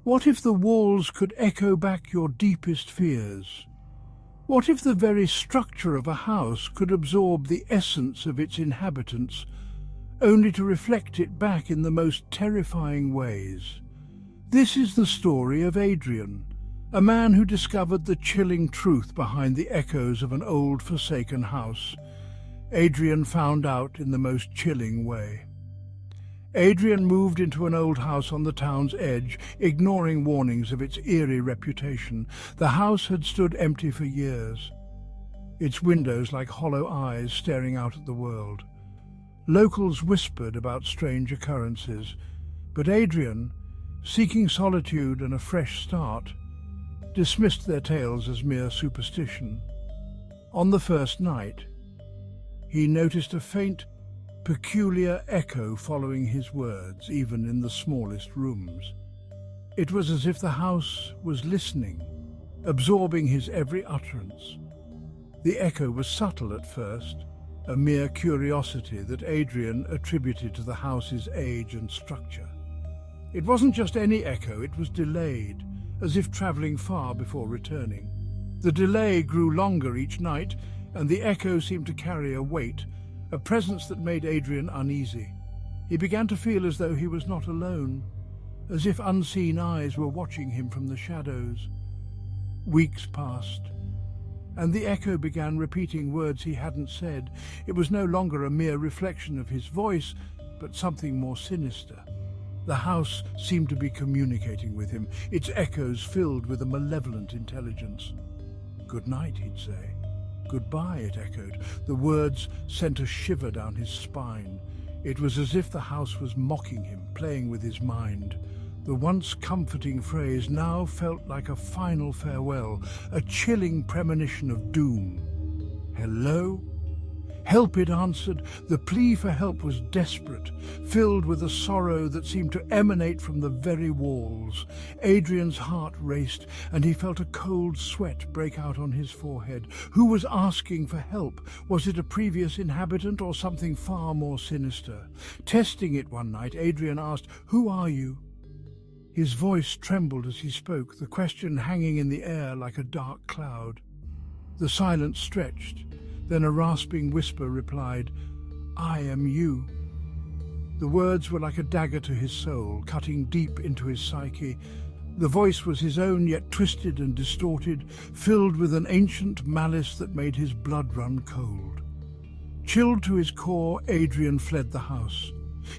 What if the walls could echo back your deepest fears? What if the very structure of a house could absorb the essence of its inhabitants, only to reflect it back in the most terrifying ways? This is the story of Adrian, a man who discovered the chilling truth behind the echoes of an old forsaken house. Adrian found out in the most chilling way. Adrian moved into an old house on the town's edge, ignoring warnings of its eerie reputation. The house had stood empty for years, its windows like hollow eyes staring out at the world. Locals whispered about strange occurrences, but Adrian, seeking solitude and a fresh start, dismissed their tales as mere superstition. On the first night, he noticed a faint, peculiar echo following his words, even in the smallest rooms. It was as if the house was listening, absorbing his every utterance. The echo was subtle at first, a mere curiosity that Adrian attributed to the house's age and structure. It wasn't just any echo, it was delayed, as if travelling far before returning. The delay grew longer each night, and the echo seemed to carry a weight, a presence that made Adrian uneasy. He began to feel as though he was not alone, as if unseen eyes were watching him from the shadows. Weeks passed, and the echo began repeating words he hadn't said. It was no longer a mere reflection of his voice, but something more sinister. The house seemed to be communicating with him, its echoes filled with a malevolent intelligence. "Good night," he'd say. "Goodbye," it echoed. The words sent a shiver down his spine. It was as if the house was mocking him, playing with his mind. The once comforting phrase now felt like a final farewell, a chilling premonition of doom. "Hello?" "Help," it answered. The plea for help was desperate, filled with a sorrow that seemed to emanate from the very walls. Adrian's heart raced, and he felt a cold sweat break out on his forehead. Who was asking for help? Was it a previous inhabitant or something far more sinister? Testing it one night, Adrian asked, "Who are you?" His voice trembled as he spoke, the question hanging in the air like a dark cloud. The silence stretched. Then a rasping whisper replied, "I am you." The words were like a dagger to his soul, cutting deep into his psyche. The voice was his own, yet twisted and distorted, filled with an ancient malice that made his blood run cold. Chilled to his core, Adrian fled the house.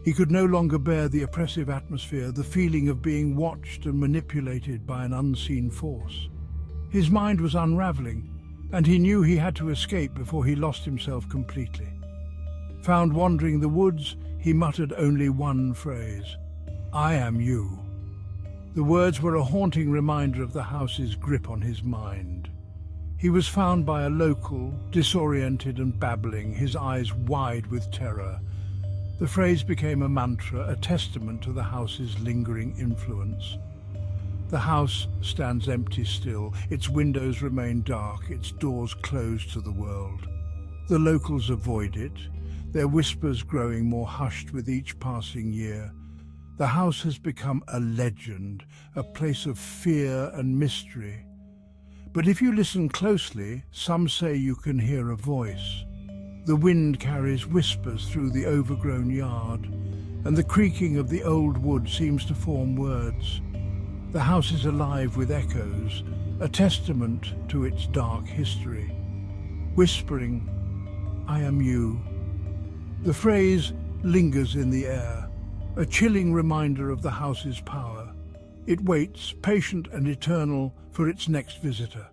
He could no longer bear the oppressive atmosphere, the feeling of being watched and manipulated by an unseen force. His mind was unraveling, and he knew he had to escape before he lost himself completely. Found wandering the woods, he muttered only one phrase, "I am you." The words were a haunting reminder of the house's grip on his mind. He was found by a local, disoriented and babbling, his eyes wide with terror. The phrase became a mantra, a testament to the house's lingering influence. The house stands empty still, its windows remain dark, its doors closed to the world. The locals avoid it, their whispers growing more hushed with each passing year. The house has become a legend, a place of fear and mystery. But if you listen closely, some say you can hear a voice. The wind carries whispers through the overgrown yard, and the creaking of the old wood seems to form words. The house is alive with echoes, a testament to its dark history. Whispering, "I am you." The phrase lingers in the air, a chilling reminder of the house's power. It waits, patient and eternal, for its next visitor.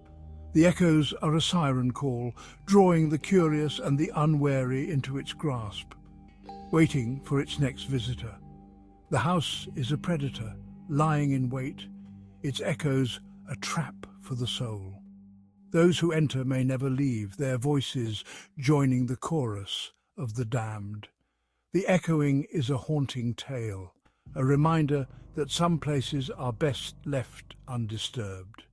The echoes are a siren call, drawing the curious and the unwary into its grasp, waiting for its next visitor. The house is a predator, lying in wait, its echoes a trap for the soul. Those who enter may never leave, their voices joining the chorus of the damned. The echoing is a haunting tale, a reminder that some places are best left undisturbed.